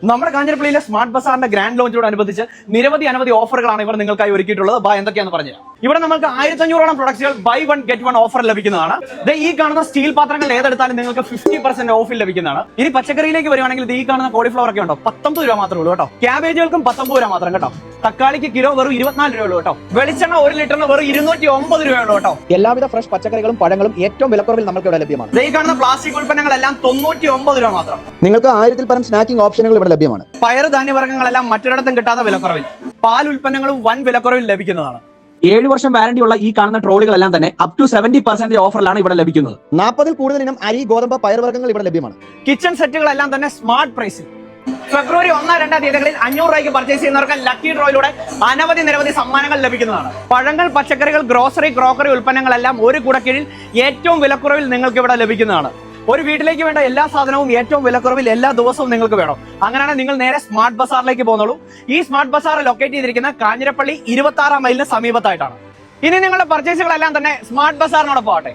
നമ്മുടെ കാഞ്ഞിരപ്പള്ളിയിലെ smart ബസാറിന്റെ grand ലോഞ്ചിനോടനുബന്ധിച്ച് അനവധി ഓഫറുകളാണ് ഇവർ നിങ്ങൾക്കായി ഒരുക്കിയിട്ടുള്ളത്. എന്തൊക്കെയാണെന്ന് പറഞ്ഞു ഇവിടെ നമുക്ക് 1500ഓളം പ്രൊഡക്റ്റുകൾ ബൈ 1 get 1 ഓഫർ ലഭിക്കുന്നതാണ്. ഈ കാണുന്ന സ്റ്റീൽ പാത്രങ്ങൾ ഏതെടുത്താലും നിങ്ങൾക്ക് 50% ഓഫിൽ ലഭിക്കുന്നതാണ്. ഇനി പച്ചക്കറിയിലേക്ക് വരുവാണെങ്കിൽ ഈ കാണുന്ന കോളിഫ്ലവർ ഒക്കെ ഉണ്ടോ 19 രൂപ മാത്രമേ ഉള്ളൂ കേട്ടോ. ക്യാബേജുകൾക്കും 19 രൂപ മാത്രം കേട്ടോ. തക്കാളിക്ക് കിലോ വെറും 24 രൂപ ഉള്ളൂ കേട്ടോ. വെളിച്ചെണ്ണ 1 ലിറ്ററിന് വെറും 209 രൂപയുള്ളൂ കേട്ടോ. എല്ലാവിധ ഫ്രഷ് പച്ചക്കറികളും പഴങ്ങളും ഏറ്റവും വിലക്കുറവിൽ നമുക്ക് ഇവിടെ ലഭ്യമാണ്. ഈ കാണുന്ന പ്ലാസ്റ്റിക് ഉൽപ്പന്നങ്ങളെല്ലാം 99 രൂപ മാത്രം. നിങ്ങൾക്ക് 1000-ൽ പരം സ്നാക്കിംഗ് ഓപ്ഷനുകൾ ഇവിടെ ലഭ്യമാണ്. പയർ ധാന്യവർഗ്ഗങ്ങളെല്ലാം മറ്റൊരിടത്തും കിട്ടാത്ത വിലക്കുറവിൽ, പാൽ ഉൽപ്പന്നങ്ങളും വൻ വിലക്കുറവിൽ ലഭിക്കുന്നതാണ്. 7 വർഷം വാറന്റി ഉള്ള ഈ കാണുന്ന ട്രോളികളെല്ലാം തന്നെ അപ് ടു 70% ഓഫറിലാണ് ഇവിടെ ലഭിക്കുന്നത്. 40-ൽ കൂടുതൽ ഇനം അരി, ഗോതമ്പ്, പയർവർഗ്ഗങ്ങൾ ഇവിടെ ലഭ്യമാണ്. കിച്ചൺ സെറ്റുകളെല്ലാം തന്നെ സ്മാർട്ട് പ്രൈസിൽ. ഫെബ്രുവരി 1-2 തീയതികളിൽ 500 രൂപയ്ക്ക് പർച്ചേസ് ചെയ്യുന്നവർക്ക് ലക്കി ഡ്രോയിലൂടെ നിരവധി സമ്മാനങ്ങൾ ലഭിക്കുന്നതാണ്. പഴങ്ങൾ, പച്ചക്കറികൾ, ഗ്രോസറി, ക്രോക്കറി ഉൽപ്പന്നങ്ങളെല്ലാം ഒരു കുടക്കീഴിൽ ഏറ്റവും വിലക്കുറവിൽ നിങ്ങൾക്ക് ഇവിടെ ലഭിക്കുന്നതാണ്. ഒരു വീട്ടിലേക്ക് വേണ്ട എല്ലാ സാധനവും ഏറ്റവും വിലക്കുറവിൽ എല്ലാ ദിവസവും നിങ്ങൾക്ക് വേണം. അങ്ങനെയാണ് നിങ്ങൾ നേരെ സ്മാർട്ട് ബസാറിലേക്ക് പോകുന്നുള്ളൂ. ഈ സ്മാർട്ട് ബസാർ ലൊക്കേറ്റ് ചെയ്തിരിക്കുന്ന കാഞ്ഞിരപ്പള്ളി 26 മൈലിന് സമീപത്തായിട്ടാണ്. ഇനി നിങ്ങളുടെ പർച്ചേസുകളെല്ലാം തന്നെ സ്മാർട്ട് ബസാറിനോടൊപ്പം ആവട്ടെ.